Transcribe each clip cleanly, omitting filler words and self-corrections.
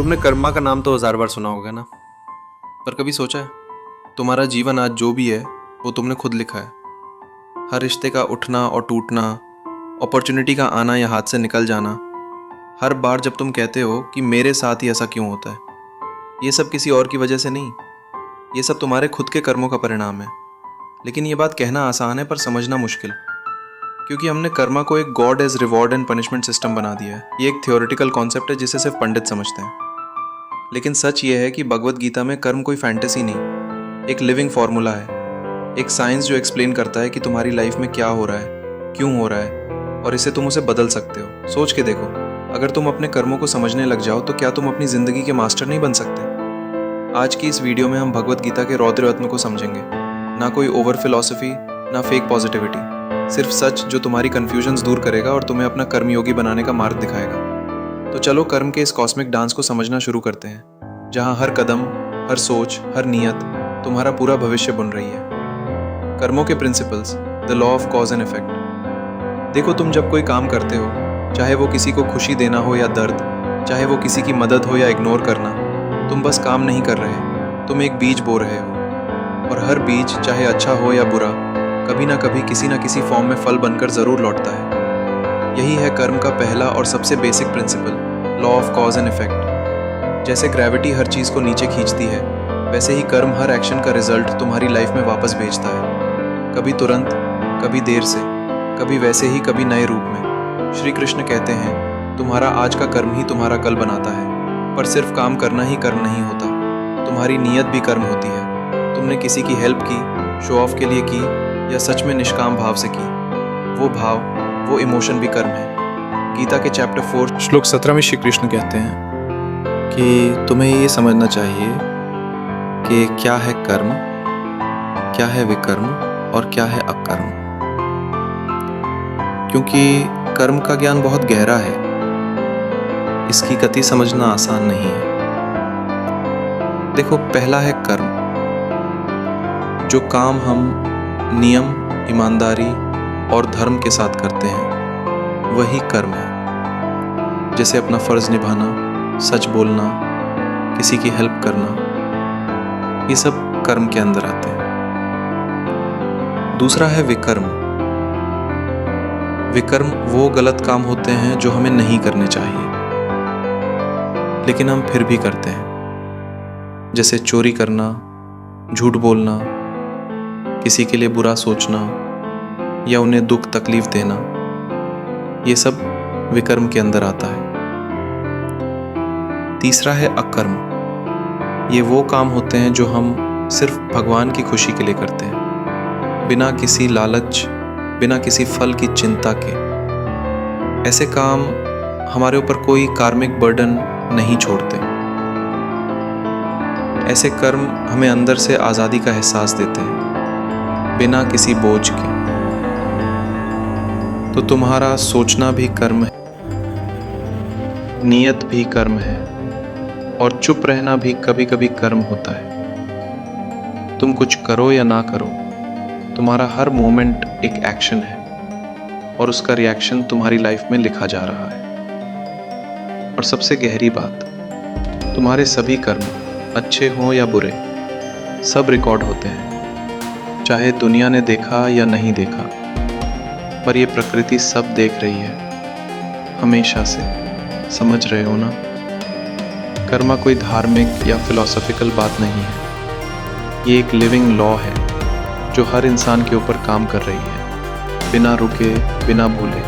तुमने कर्मा का नाम तो 1000 बार सुना होगा ना, पर कभी सोचा है तुम्हारा जीवन आज जो भी है वो तुमने खुद लिखा है। हर रिश्ते का उठना और टूटना, अपॉर्चुनिटी का आना या हाथ से निकल जाना, हर बार जब तुम कहते हो कि मेरे साथ ही ऐसा क्यों होता है, ये सब किसी और की वजह से नहीं, ये सब तुम्हारे खुद के कर्मों का परिणाम है। लेकिन ये बात कहना आसान है पर समझना मुश्किल, क्योंकि हमने कर्मा को एक god as reward and punishment system बना दिया है। ये एक थियोरेटिकल कॉन्सेप्ट है जिसे सिर्फ पंडित समझते हैं, लेकिन सच ये है कि भगवत गीता में कर्म कोई फैंटेसी नहीं, एक लिविंग फॉर्मूला है, एक साइंस जो एक्सप्लेन करता है कि तुम्हारी लाइफ में क्या हो रहा है, क्यों हो रहा है, और इसे तुम उसे बदल सकते हो। सोच के देखो, अगर तुम अपने कर्मों को समझने लग जाओ तो क्या तुम अपनी जिंदगी के मास्टर नहीं बन सकते? आज की इस वीडियो में हम भगवत गीता के रौद्र रत्न को समझेंगे। ना कोई ओवर फिलॉसफी, ना फेक पॉजिटिविटी, सिर्फ सच जो तुम्हारी कन्फ्यूजन्स दूर करेगा और तुम्हें अपना कर्मयोगी बनाने का मार्ग दिखाएगा। तो चलो कर्म के इस कॉस्मिक डांस को समझना शुरू करते हैं, जहाँ हर कदम, हर सोच, हर नियत तुम्हारा पूरा भविष्य बुन रही है। कर्मों के principles, the law of cause and effect. देखो, तुम जब कोई काम करते हो, चाहे वो किसी को खुशी देना हो या दर्द, चाहे वो किसी की मदद हो या इग्नोर करना, तुम बस काम नहीं कर रहे, तुम एक बीज बो रहे हो। और हर बीज, चाहे अच्छा हो या बुरा, कभी ना कभी किसी ना किसी फॉर्म में फल बनकर ज़रूर लौटता है। यही है कर्म का पहला और सबसे basic principle, law of cause and effect. जैसे ग्रेविटी हर चीज़ को नीचे खींचती है, वैसे ही कर्म हर एक्शन का रिजल्ट तुम्हारी लाइफ में वापस भेजता है, कभी तुरंत, कभी देर से, कभी वैसे ही, कभी नए रूप में। श्री कृष्ण कहते हैं, तुम्हारा आज का कर्म ही तुम्हारा कल बनाता है। पर सिर्फ काम करना ही कर्म नहीं होता, तुम्हारी नीयत भी कर्म होती है। तुमने किसी की हेल्प की, शो ऑफ के लिए की, या सच में निष्काम भाव से की, वो भाव, वो इमोशन भी कर्म है। गीता के चैप्टर 4 श्लोक 17 में श्री कृष्ण कहते हैं कि तुम्हें ये समझना चाहिए कि क्या है कर्म, क्या है विकर्म और क्या है अकर्म। क्योंकि कर्म का ज्ञान बहुत गहरा है, इसकी गति समझना आसान नहीं है। देखो, पहला है कर्म। जो काम हम नियम, ईमानदारी और धर्म के साथ करते हैं, वही कर्म है। जैसे अपना फर्ज निभाना, सच बोलना, किसी की हेल्प करना, ये सब कर्म के अंदर आते हैं। दूसरा है विकर्म। विकर्म वो गलत काम होते हैं जो हमें नहीं करने चाहिए, लेकिन हम फिर भी करते हैं। जैसे चोरी करना, झूठ बोलना, किसी के लिए बुरा सोचना या उन्हें दुख तकलीफ देना, ये सब विकर्म के अंदर आता है। तीसरा है अकर्म। ये वो काम होते हैं जो हम सिर्फ भगवान की खुशी के लिए करते हैं, बिना किसी लालच, बिना किसी फल की चिंता के। ऐसे काम हमारे ऊपर कोई कार्मिक बर्डन नहीं छोड़ते। ऐसे कर्म हमें अंदर से आज़ादी का एहसास देते हैं, बिना किसी बोझ के। तो तुम्हारा सोचना भी कर्म है, नियत भी कर्म है, और चुप रहना भी कभी कभी कर्म होता है। तुम कुछ करो या ना करो, तुम्हारा हर मोमेंट एक एक्शन है, और उसका रिएक्शन तुम्हारी लाइफ में लिखा जा रहा है। और सबसे गहरी बात, तुम्हारे सभी कर्म, अच्छे हों या बुरे, सब रिकॉर्ड होते हैं, चाहे दुनिया ने देखा या नहीं देखा। पर ये प्रकृति सब देख रही है, हमेशा से। समझ रहे हो ना? कर्मा कोई धार्मिक या फिलोसॉफिकल बात नहीं है, ये एक लिविंग लॉ है जो हर इंसान के ऊपर काम कर रही है, बिना रुके, बिना भूले।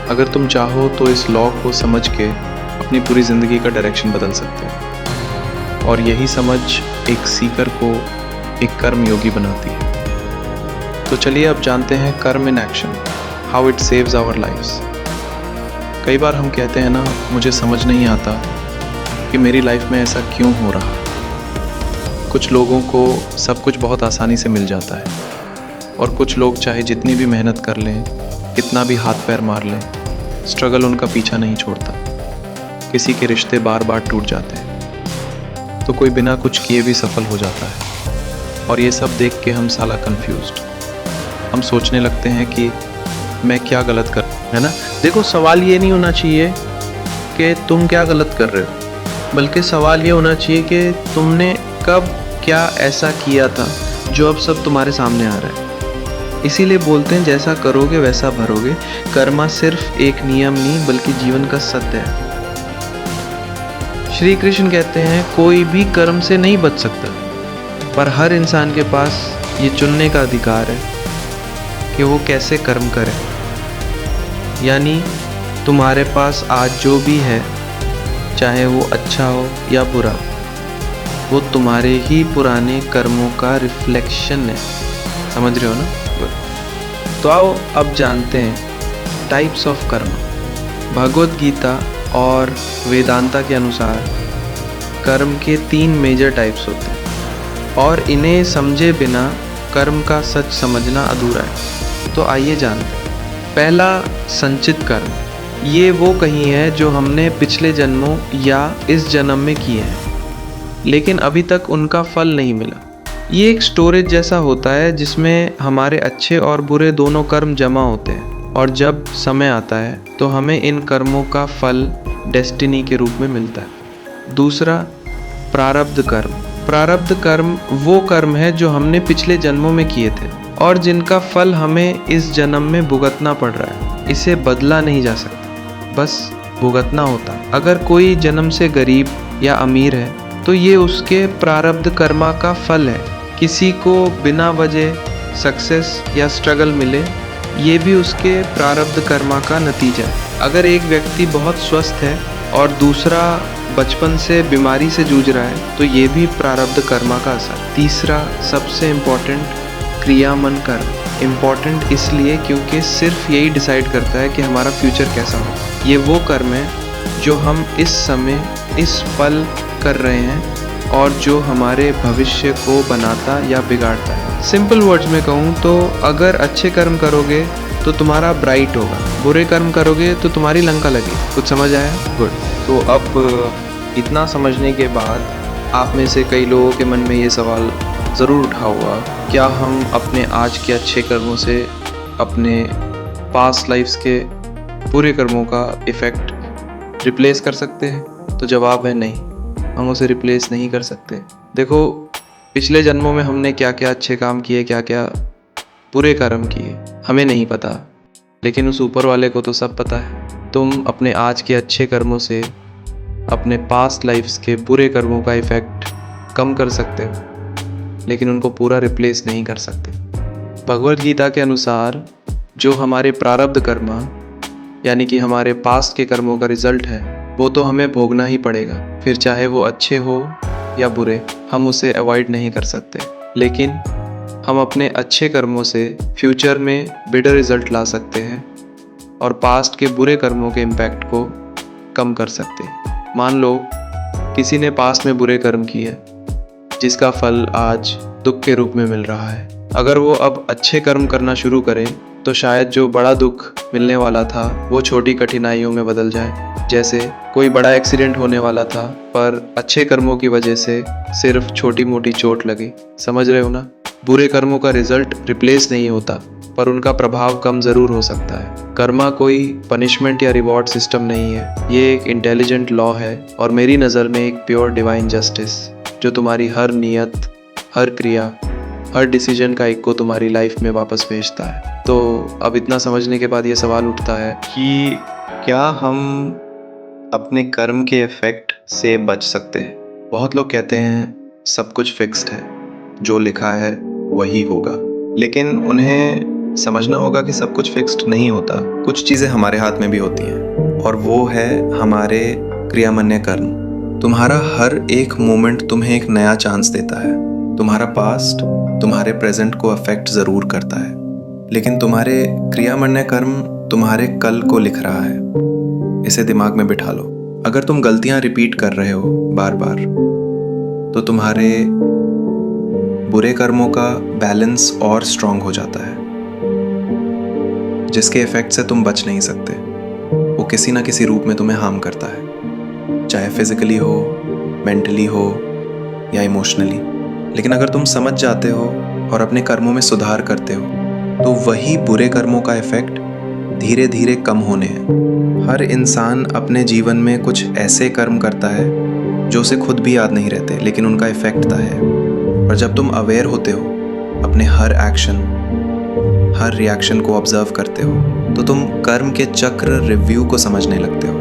अगर तुम चाहो तो इस लॉ को समझ के अपनी पूरी ज़िंदगी का डायरेक्शन बदल सकते हो, और यही समझ एक सीकर को एक कर्म योगी बनाती है। तो चलिए अब जानते हैं karma in action, how it saves our lives. कई बार हम कहते हैं ना, मुझे समझ नहीं आता कि मेरी लाइफ में ऐसा क्यों हो रहा। कुछ लोगों को सब कुछ बहुत आसानी से मिल जाता है, और कुछ लोग चाहे जितनी भी मेहनत कर लें, कितना भी हाथ पैर मार लें, स्ट्रगल उनका पीछा नहीं छोड़ता। किसी के रिश्ते बार बार टूट जाते हैं, तो कोई बिना कुछ किए भी सफल हो जाता है। और ये सब देख के हम साला कंफ्यूज्ड, हम सोचने लगते हैं कि मैं क्या गलत कर, है ना? देखो, सवाल ये नहीं होना चाहिए कि तुम क्या गलत कर रहे हो, बल्कि सवाल ये होना चाहिए कि तुमने कब क्या ऐसा किया था जो अब सब तुम्हारे सामने आ रहा है। इसीलिए बोलते हैं जैसा करोगे वैसा भरोगे। कर्मा सिर्फ एक नियम नहीं बल्कि जीवन का सत्य है। श्री कृष्ण कहते हैं कोई भी कर्म से नहीं बच सकता, पर हर इंसान के पास ये चुनने का अधिकार है कि वो कैसे कर्म करे। यानी तुम्हारे पास आज जो भी है, चाहे वो अच्छा हो या बुरा, वो तुम्हारे ही पुराने कर्मों का रिफ्लेक्शन है। समझ रहे हो ना? तो आओ अब जानते हैं टाइप्स ऑफ कर्म। भगवद गीता और वेदांता के अनुसार कर्म के 3 मेजर टाइप्स होते हैं और इन्हें समझे बिना कर्म का सच समझना अधूरा है। तो आइए जानते हैं। पहला, संचित कर्म। ये वो कहीं है जो हमने पिछले जन्मों या इस जन्म में किए हैं, लेकिन अभी तक उनका फल नहीं मिला। ये एक स्टोरेज जैसा होता है जिसमें हमारे अच्छे और बुरे दोनों कर्म जमा होते हैं, और जब समय आता है तो हमें इन कर्मों का फल डेस्टिनी के रूप में मिलता है। दूसरा, प्रारब्ध कर्म। प्रारब्ध कर्म वो कर्म है जो हमने पिछले जन्मों में किए थे और जिनका फल हमें इस जन्म में भुगतना पड़ रहा है। इसे बदला नहीं जा सकता, बस भुगतना होता। अगर कोई जन्म से गरीब या अमीर है तो ये उसके प्रारब्ध कर्मा का फल है। किसी को बिना वजह सक्सेस या स्ट्रगल मिले, ये भी उसके प्रारब्ध कर्मा का नतीजा है। अगर एक व्यक्ति बहुत स्वस्थ है और दूसरा बचपन से बीमारी से जूझ रहा है, तो ये भी प्रारब्ध कर्मा का असर। तीसरा, सबसे इम्पोर्टेंट, क्रियामन कर्म। इम्पोर्टेंट इसलिए क्योंकि सिर्फ यही डिसाइड करता है कि हमारा फ्यूचर कैसा हो। ये वो कर्म है जो हम इस समय इस पल कर रहे हैं और जो हमारे भविष्य को बनाता या बिगाड़ता है। सिंपल वर्ड्स में कहूँ तो अगर अच्छे कर्म करोगे तो तुम्हारा ब्राइट होगा, बुरे कर्म करोगे तो तुम्हारी लंका लगी। कुछ समझ आया? गुड। तो अब इतना समझने के बाद आप में से कई लोगों के मन में ये सवाल ज़रूर उठा होगा, क्या हम अपने आज के अच्छे कर्मों से अपने पास्ट लाइफ्स के बुरे कर्मों का इफ़ेक्ट रिप्लेस कर सकते हैं? तो जवाब है नहीं, हम उसे रिप्लेस नहीं कर सकते। देखो, पिछले जन्मों में हमने क्या क्या अच्छे काम किए, क्या क्या बुरे कर्म किए, हमें नहीं पता, लेकिन उस ऊपर वाले को तो सब पता है। तुम अपने आज के अच्छे कर्मों से अपने पास्ट लाइफ्स के बुरे कर्मों का इफ़ेक्ट कम कर सकते हो, लेकिन उनको पूरा रिप्लेस नहीं कर सकते। भगवद गीता के अनुसार जो हमारे प्रारब्ध कर्म यानी कि हमारे पास्ट के कर्मों का रिजल्ट है, वो तो हमें भोगना ही पड़ेगा, फिर चाहे वो अच्छे हो या बुरे, हम उसे अवॉइड नहीं कर सकते। लेकिन हम अपने अच्छे कर्मों से फ्यूचर में बेटर रिजल्ट ला सकते हैं और पास्ट के बुरे कर्मों के इम्पैक्ट को कम कर सकते हैं। मान लो किसी ने पास्ट में बुरे कर्म किए जिसका फल आज दुख के रूप में मिल रहा है। अगर वो अब अच्छे कर्म करना शुरू करें तो शायद जो बड़ा दुख मिलने वाला था वो छोटी कठिनाइयों में बदल जाए। जैसे कोई बड़ा एक्सीडेंट होने वाला था पर अच्छे कर्मों की वजह से सिर्फ छोटी मोटी चोट लगी। समझ रहे हो ना? बुरे कर्मों का रिजल्ट रिप्लेस नहीं होता, पर उनका प्रभाव कम ज़रूर हो सकता है। कर्मा कोई पनिशमेंट या रिवॉर्ड सिस्टम नहीं है, ये एक इंटेलिजेंट लॉ है और मेरी नज़र में एक प्योर डिवाइन जस्टिस जो तुम्हारी हर नियत, हर क्रिया, हर डिसीजन का एक को तुम्हारी लाइफ में वापस भेजता है। तो अब इतना समझने के बाद ये सवाल उठता है कि क्या हम अपने कर्म के इफेक्ट से बच सकते हैं? बहुत लोग कहते हैं सब कुछ फिक्स्ड है, जो लिखा है वही होगा, लेकिन उन्हें समझना होगा कि सब कुछ फिक्स्ड नहीं होता। कुछ चीज़ें हमारे हाथ में भी होती हैं और वो है हमारे क्रियामन्य कर्म। तुम्हारा हर एक मोमेंट तुम्हें एक नया चांस देता है। तुम्हारा पास्ट तुम्हारे प्रेजेंट को अफेक्ट ज़रूर करता है, लेकिन तुम्हारे क्रियामन्य कर्म तुम्हारे कल को लिख रहा है। इसे दिमाग में बिठा लो। अगर तुम गलतियां रिपीट कर रहे हो बार बार, तो तुम्हारे बुरे कर्मों का बैलेंस और स्ट्रांग हो जाता है, जिसके इफेक्ट से तुम बच नहीं सकते। वो किसी ना किसी रूप में तुम्हें हार्म करता है, चाहे फिजिकली हो, मेंटली हो या इमोशनली। लेकिन अगर तुम समझ जाते हो और अपने कर्मों में सुधार करते हो, तो वही बुरे कर्मों का इफेक्ट धीरे धीरे कम होने हैं। हर इंसान अपने जीवन में कुछ ऐसे कर्म करता है जो उसे खुद भी याद नहीं रहते, लेकिन उनका इफेक्ट तय है। पर जब तुम अवेयर होते हो, अपने हर एक्शन, हर रिएक्शन को ऑब्जर्व करते हो, तो तुम कर्म के चक्र रिव्यू को समझने लगते हो।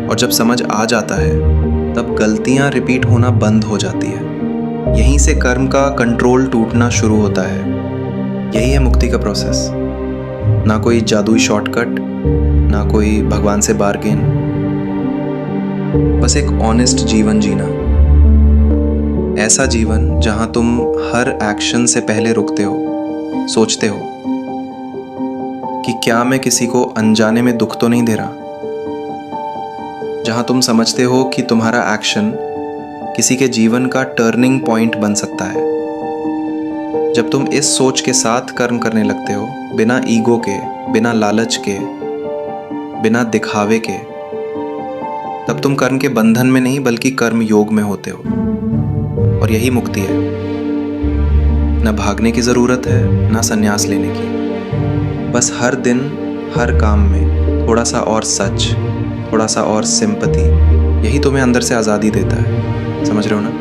और जब समझ आ जाता है, तब गलतियां रिपीट होना बंद हो जाती है। यहीं से कर्म का कंट्रोल टूटना शुरू होता है। यही है मुक्ति का प्रोसेस। ना कोई जादुई शॉर्टकट, ना कोई भगवान से बार्गेन, बस एक ऑनेस्ट जीवन जीना। ऐसा जीवन जहां तुम हर एक्शन से पहले रुकते हो, सोचते हो कि क्या मैं किसी को अनजाने में दुख तो नहीं दे रहा। जहां तुम समझते हो कि तुम्हारा एक्शन किसी के जीवन का टर्निंग पॉइंट बन सकता है। जब तुम इस सोच के साथ कर्म करने लगते हो, बिना ईगो के, बिना लालच के, बिना दिखावे के, तब तुम कर्म के बंधन में नहीं बल्कि कर्म योग में होते हो। और यही मुक्ति है। न भागने की ज़रूरत है, न संन्यास लेने की। बस हर दिन, हर काम में थोड़ा सा और सच, थोड़ा सा और सिंपैथी, यही तुम्हें अंदर से आज़ादी देता है। समझ रहे हो ना?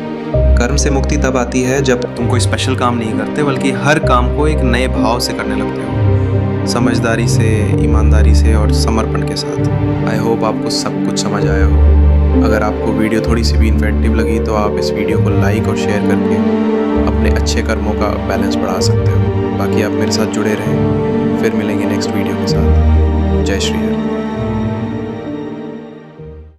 कर्म से मुक्ति तब आती है जब तुम कोई स्पेशल काम नहीं करते, बल्कि हर काम को एक नए भाव से करने लगते हो, समझदारी से, ईमानदारी से और समर्पण के साथ। आई होप आपको सब कुछ समझ आया हो। अगर आपको वीडियो थोड़ी सी भी इन्फेक्टिव लगी तो आप इस वीडियो को लाइक और शेयर करके अपने अच्छे कर्मों का बैलेंस बढ़ा सकते हो। बाकी आप मेरे साथ जुड़े रहें। फिर मिलेंगे नेक्स्ट वीडियो के साथ। जय श्री हरि।